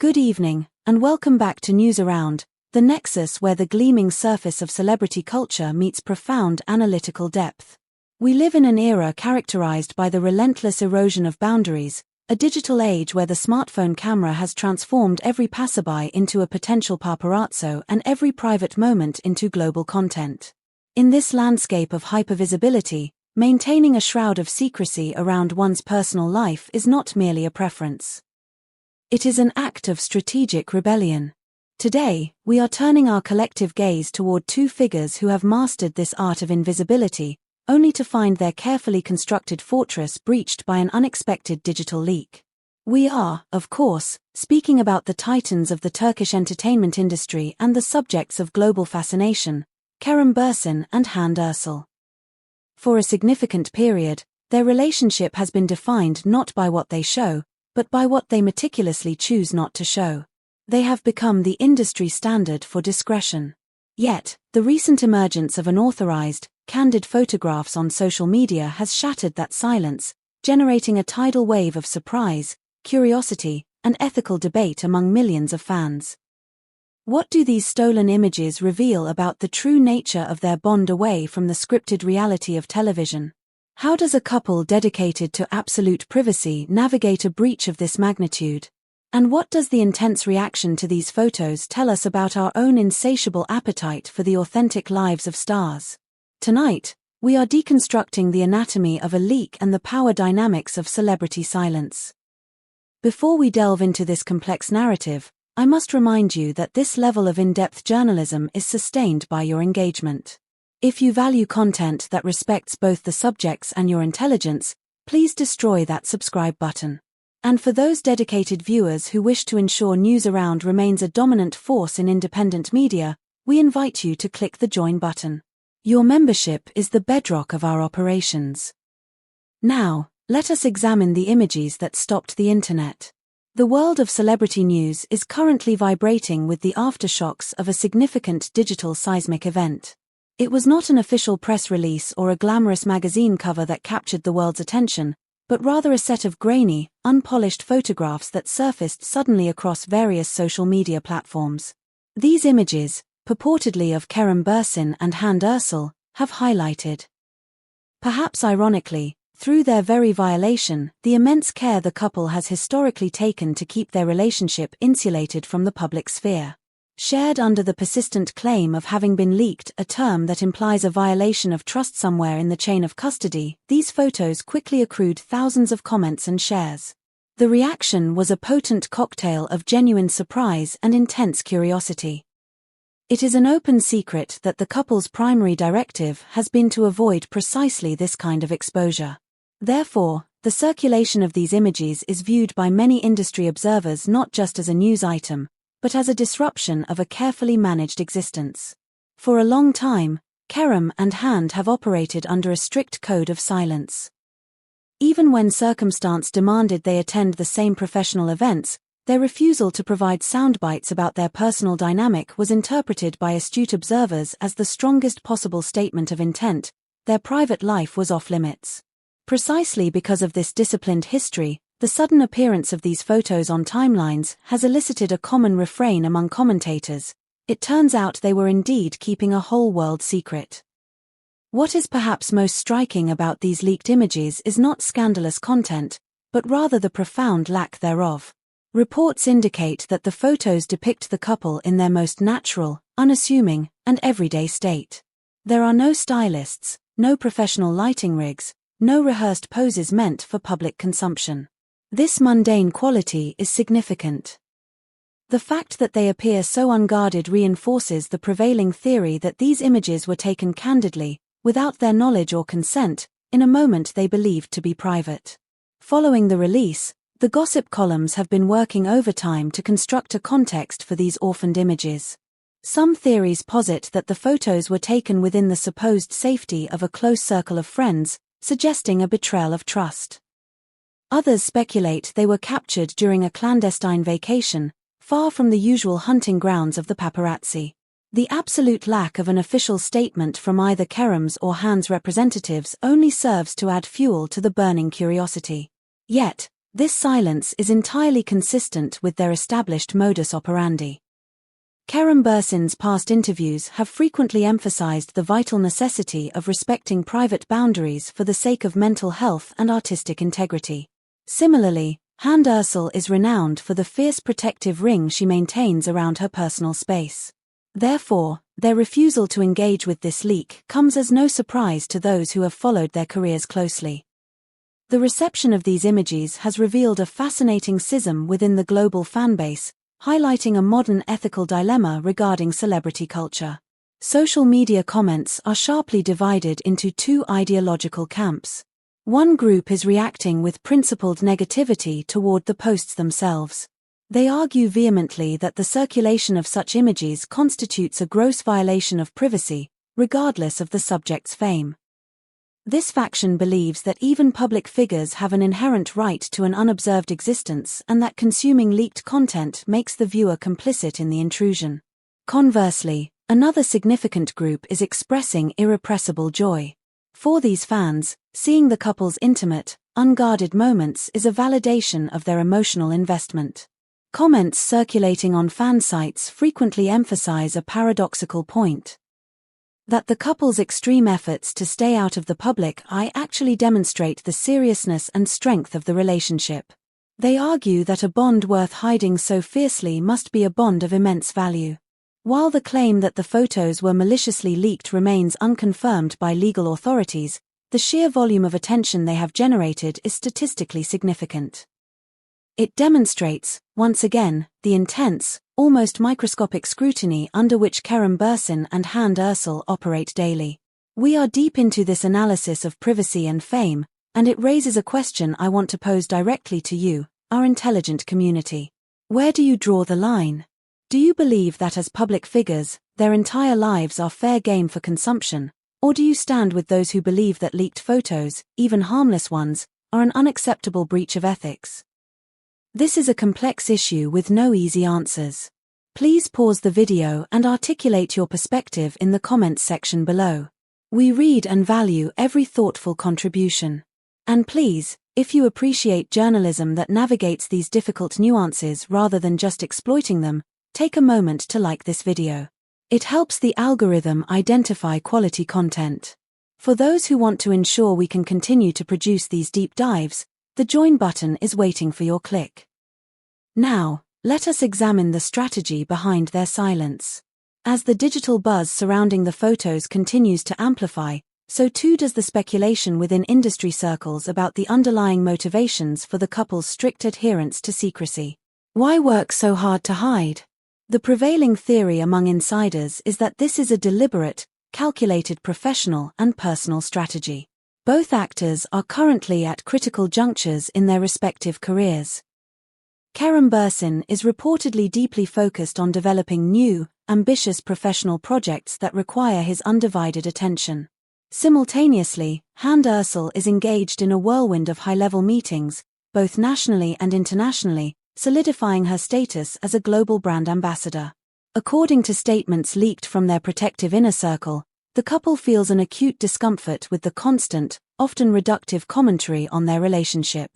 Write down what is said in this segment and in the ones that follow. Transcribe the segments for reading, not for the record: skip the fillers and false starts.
Good evening, and welcome back to News Around, the nexus where the gleaming surface of celebrity culture meets profound analytical depth. We live in an era characterized by the relentless erosion of boundaries, a digital age where the smartphone camera has transformed every passerby into a potential paparazzo and every private moment into global content. In this landscape of hypervisibility, maintaining a shroud of secrecy around one's personal life is not merely a preference. It is an act of strategic rebellion. Today, we are turning our collective gaze toward two figures who have mastered this art of invisibility, only to find their carefully constructed fortress breached by an unexpected digital leak. We are, of course, speaking about the titans of the Turkish entertainment industry and the subjects of global fascination, Kerem and Hande. For a significant period, their relationship has been defined not by what they show, but by what they meticulously choose not to show. They have become the industry standard for discretion. Yet, the recent emergence of unauthorized, candid photographs on social media has shattered that silence, generating a tidal wave of surprise, curiosity, and ethical debate among millions of fans. What do these stolen images reveal about the true nature of their bond away from the scripted reality of television? How does a couple dedicated to absolute privacy navigate a breach of this magnitude? And what does the intense reaction to these photos tell us about our own insatiable appetite for the authentic lives of stars? Tonight, we are deconstructing the anatomy of a leak and the power dynamics of celebrity silence. Before we delve into this complex narrative, I must remind you that this level of in-depth journalism is sustained by your engagement. If you value content that respects both the subjects and your intelligence, please destroy that subscribe button. And for those dedicated viewers who wish to ensure News Around remains a dominant force in independent media, we invite you to click the join button. Your membership is the bedrock of our operations. Now, let us examine the images that stopped the internet. The world of celebrity news is currently vibrating with the aftershocks of a significant digital seismic event. It was not an official press release or a glamorous magazine cover that captured the world's attention, but rather a set of grainy, unpolished photographs that surfaced suddenly across various social media platforms. These images, purportedly of Kerem and Hande, have highlighted, perhaps ironically, through their very violation, the immense care the couple has historically taken to keep their relationship insulated from the public sphere. Shared under the persistent claim of having been leaked, a term that implies a violation of trust somewhere in the chain of custody, these photos quickly accrued thousands of comments and shares. The reaction was a potent cocktail of genuine surprise and intense curiosity. It is an open secret that the couple's primary directive has been to avoid precisely this kind of exposure. Therefore, the circulation of these images is viewed by many industry observers not just as a news item, but as a disruption of a carefully managed existence. For a long time, Kerem and Hande have operated under a strict code of silence. Even when circumstance demanded they attend the same professional events, their refusal to provide soundbites about their personal dynamic was interpreted by astute observers as the strongest possible statement of intent. Their private life was off limits. Precisely because of this disciplined history, the sudden appearance of these photos on timelines has elicited a common refrain among commentators. It turns out they were indeed keeping a whole world secret. What is perhaps most striking about these leaked images is not scandalous content, but rather the profound lack thereof. Reports indicate that the photos depict the couple in their most natural, unassuming, and everyday state. There are no stylists, no professional lighting rigs, no rehearsed poses meant for public consumption. This mundane quality is significant. The fact that they appear so unguarded reinforces the prevailing theory that these images were taken candidly, without their knowledge or consent, in a moment they believed to be private. Following the release, the gossip columns have been working overtime to construct a context for these orphaned images. Some theories posit that the photos were taken within the supposed safety of a close circle of friends, suggesting a betrayal of trust. Others speculate they were captured during a clandestine vacation, far from the usual hunting grounds of the paparazzi. The absolute lack of an official statement from either Kerem's or Hande's representatives only serves to add fuel to the burning curiosity. Yet, This silence is entirely consistent with their established modus operandi. Kerem Bürsin's past interviews have frequently emphasized the vital necessity of respecting private boundaries for the sake of mental health and artistic integrity. Similarly, Hande is renowned for the fierce protective ring she maintains around her personal space. Therefore, their refusal to engage with this leak comes as no surprise to those who have followed their careers closely. The reception of these images has revealed a fascinating schism within the global fanbase, highlighting a modern ethical dilemma regarding celebrity culture. Social media comments are sharply divided into two ideological camps. One group is reacting with principled negativity toward the posts themselves. They argue vehemently that the circulation of such images constitutes a gross violation of privacy, regardless of the subject's fame. This faction believes that even public figures have an inherent right to an unobserved existence and that consuming leaked content makes the viewer complicit in the intrusion. Conversely, another significant group is expressing irrepressible joy. For these fans, seeing the couple's intimate, unguarded moments is a validation of their emotional investment. Comments circulating on fan sites frequently emphasize a paradoxical point: that the couple's extreme efforts to stay out of the public eye actually demonstrate the seriousness and strength of the relationship. They argue that a bond worth hiding so fiercely must be a bond of immense value. While the claim that the photos were maliciously leaked remains unconfirmed by legal authorities, the sheer volume of attention they have generated is statistically significant. It demonstrates, once again, the intense, almost microscopic scrutiny under which Kerem Bürsin and Hande operate daily. We are deep into this analysis of privacy and fame, and it raises a question I want to pose directly to you, our intelligent community. Where do you draw the line? Do you believe that as public figures, their entire lives are fair game for consumption, or do you stand with those who believe that leaked photos, even harmless ones, are an unacceptable breach of ethics? This is a complex issue with no easy answers. Please pause the video and articulate your perspective in the comments section below. We read and value every thoughtful contribution. And please, if you appreciate journalism that navigates these difficult nuances rather than just exploiting them, take a moment to like this video. It helps the algorithm identify quality content. For those who want to ensure we can continue to produce these deep dives, the join button is waiting for your click. Now, let us examine the strategy behind their silence. As the digital buzz surrounding the photos continues to amplify, so too does the speculation within industry circles about the underlying motivations for the couple's strict adherence to secrecy. Why work so hard to hide? The prevailing theory among insiders is that this is a deliberate, calculated professional and personal strategy. Both actors are currently at critical junctures in their respective careers. Kerem Bürsin is reportedly deeply focused on developing new, ambitious professional projects that require his undivided attention. Simultaneously, Hande is engaged in a whirlwind of high-level meetings, both nationally and internationally, solidifying her status as a global brand ambassador. According to statements leaked from their protective inner circle, the couple feels an acute discomfort with the constant, often reductive commentary on their relationship.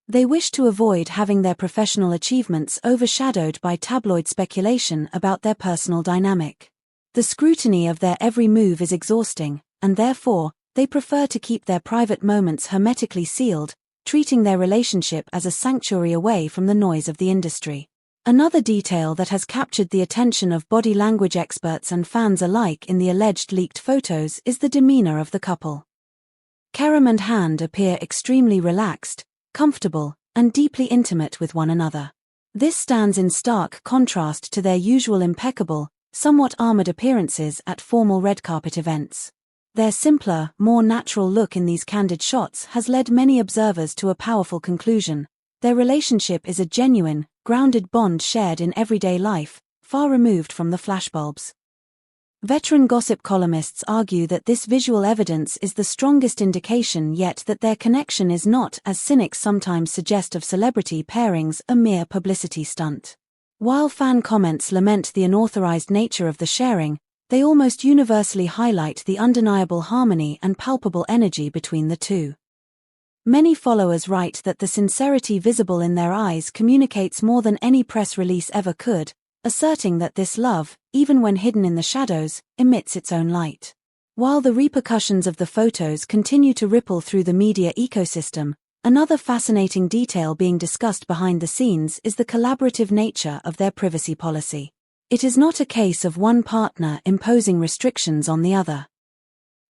They wish to avoid having their professional achievements overshadowed by tabloid speculation about their personal dynamic. The scrutiny of their every move is exhausting, and therefore, they prefer to keep their private moments hermetically sealed, treating their relationship as a sanctuary away from the noise of the industry. Another detail that has captured the attention of body language experts and fans alike in the alleged leaked photos is the demeanor of the couple. Kerem and Hande appear extremely relaxed, comfortable, and deeply intimate with one another. This stands in stark contrast to their usual impeccable, somewhat armored appearances at formal red carpet events. Their simpler, more natural look in these candid shots has led many observers to a powerful conclusion: their relationship is a genuine, grounded bond shared in everyday life, far removed from the flashbulbs. Veteran gossip columnists argue that this visual evidence is the strongest indication yet that their connection is not, as cynics sometimes suggest of celebrity pairings, a mere publicity stunt. While fan comments lament the unauthorized nature of the sharing, they almost universally highlight the undeniable harmony and palpable energy between the two. Many followers write that the sincerity visible in their eyes communicates more than any press release ever could, asserting that this love, even when hidden in the shadows, emits its own light. While the repercussions of the photos continue to ripple through the media ecosystem, another fascinating detail being discussed behind the scenes is the collaborative nature of their privacy policy. It is not a case of one partner imposing restrictions on the other.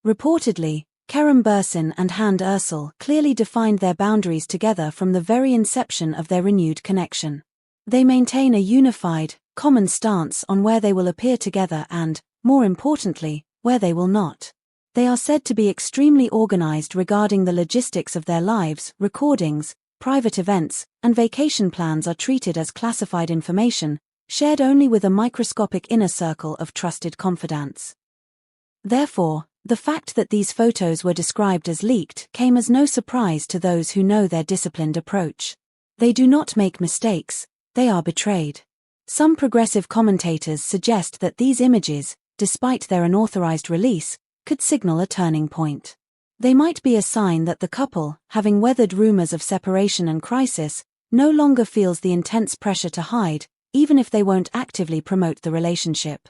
Reportedly, Kerem and Hande clearly defined their boundaries together from the very inception of their renewed connection. They maintain a unified, common stance on where they will appear together and, more importantly, where they will not. They are said to be extremely organized regarding the logistics of their lives. Recordings, private events, and vacation plans are treated as classified information, shared only with a microscopic inner circle of trusted confidants. Therefore, the fact that these photos were described as leaked came as no surprise to those who know their disciplined approach. They do not make mistakes, they are betrayed. Some progressive commentators suggest that these images, despite their unauthorized release, could signal a turning point. They might be a sign that the couple, having weathered rumors of separation and crisis, no longer feels the intense pressure to hide, even if they won't actively promote the relationship.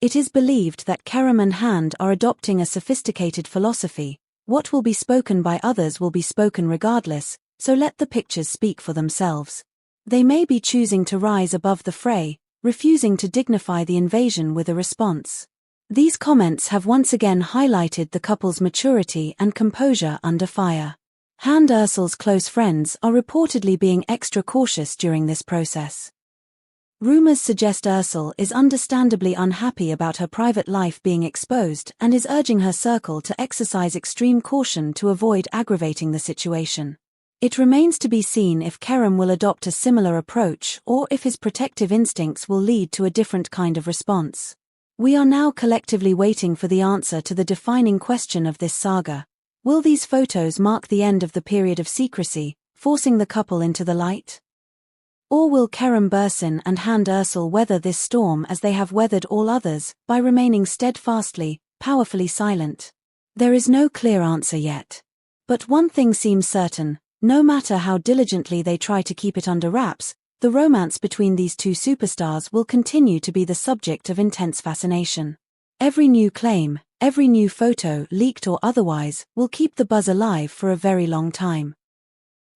It is believed that Kerem and Hande are adopting a sophisticated philosophy: what will be spoken by others will be spoken regardless, so let the pictures speak for themselves. They may be choosing to rise above the fray, refusing to dignify the invasion with a response. These comments have once again highlighted the couple's maturity and composure under fire. Hande's close friends are reportedly being extra cautious during this process. Rumors suggest Ursula is understandably unhappy about her private life being exposed and is urging her circle to exercise extreme caution to avoid aggravating the situation. It remains to be seen if Kerem will adopt a similar approach or if his protective instincts will lead to a different kind of response. We are now collectively waiting for the answer to the defining question of this saga. Will these photos mark the end of the period of secrecy, forcing the couple into the light? Or will Kerem and Hande weather this storm as they have weathered all others, by remaining steadfastly, powerfully silent? There is no clear answer yet. But one thing seems certain: no matter how diligently they try to keep it under wraps, the romance between these two superstars will continue to be the subject of intense fascination. Every new claim, every new photo, leaked or otherwise, will keep the buzz alive for a very long time.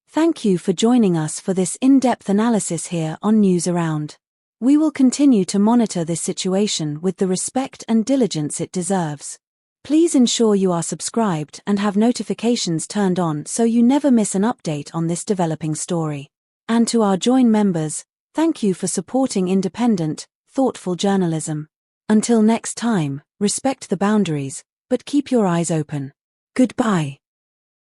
Thank you for joining us for this in-depth analysis here on News Around. We will continue to monitor this situation with the respect and diligence it deserves. Please ensure you are subscribed and have notifications turned on so you never miss an update on this developing story. And to our Join members, thank you for supporting independent, thoughtful journalism. Until next time, respect the boundaries, but keep your eyes open. Goodbye.